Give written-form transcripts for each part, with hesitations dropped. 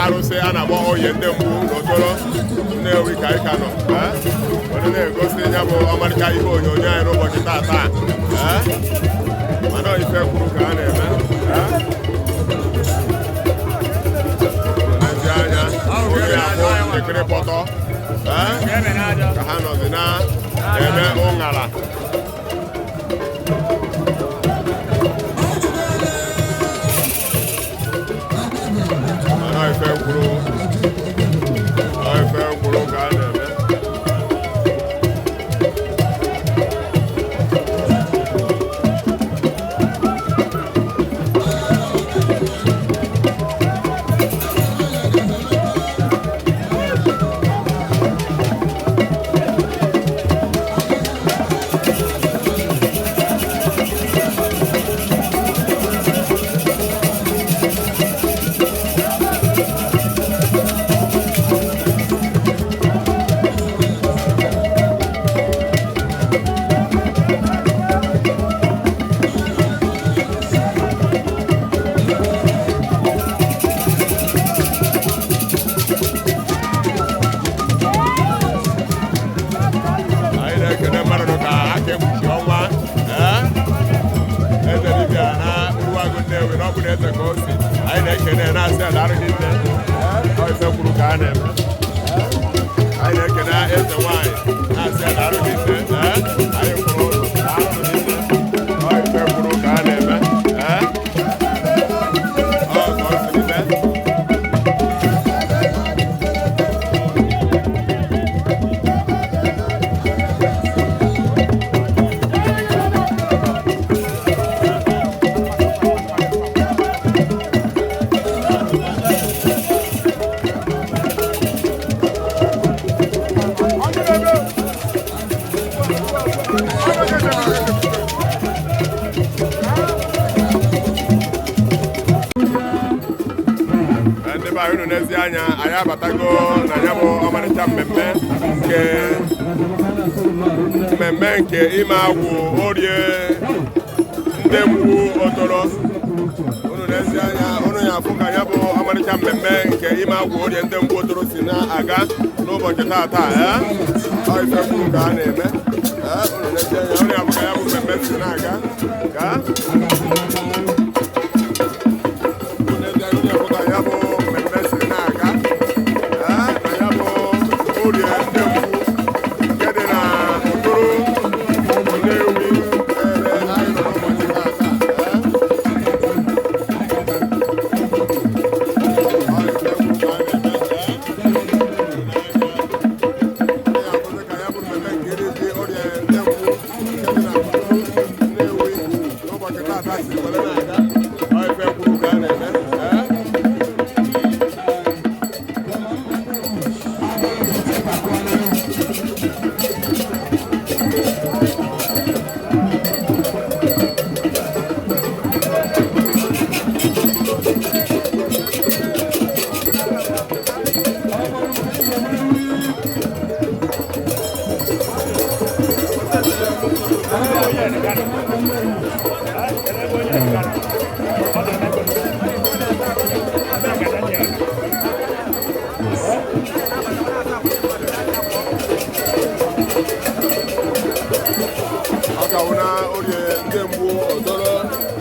arụsị a na-agba Orie ndemgbu n'Otoro Nnewi ka anyị ka nọ onye na-egosi ya bụ ọmarịcha ihe onyonyo anyị n'ụbọchị taata mana ife kwuru ka a na-eme n'ezi anya ya bụ ekiri pọtọ ka ha nọzi na-eme ụṅara ife kwuru ka a na-eme anyị na-ekene na-asị adarị niile ife kwuru ka a na-eme anyị na-ekene eze nwanyị na-asị adarị niile anyị kwuru arụ niile ife kwuru ka a na-eme unu n'ezi anya anyị abatago na ya bụ ọmarịcha mmemme nke ime agwụ Orie ndemgbu Otoro unu n'ezi anya unu ya afụ ka ya bụ ọmarịcha mmemme nke ime agwụ Orie ndemgbu Otoro si na-aga n'ụbọchị taata ife kwuru ka a na-eme unu n'ezi anya unu ya afụ ka ya bụ mmemme si na-aga ka Orie ndemgbu Otoro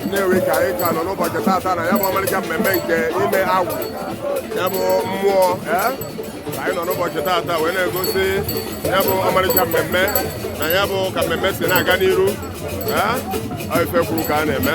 Nnewi ka anyị ka nọ n'ụbọchị taata na ya bụ ọmarịcha mmemme nke ime agwụ ya bụ mmụọ ka anyị nọ n'ụbọchị taata wee na-egosi ya bụ ọmarịcha mmemme na ya bụ ka mmemme si na-aga n'iru ife kwuru ka a na-eme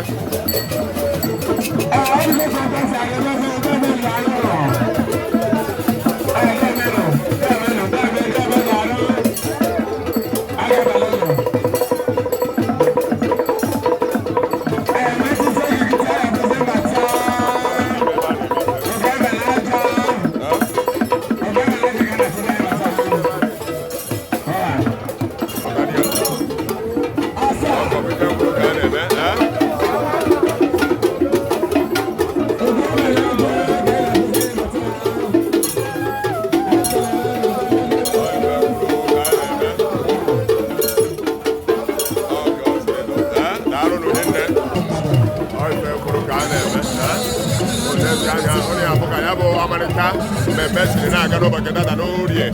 mmemme siri na-aga n'ụbọchị tata n'Orie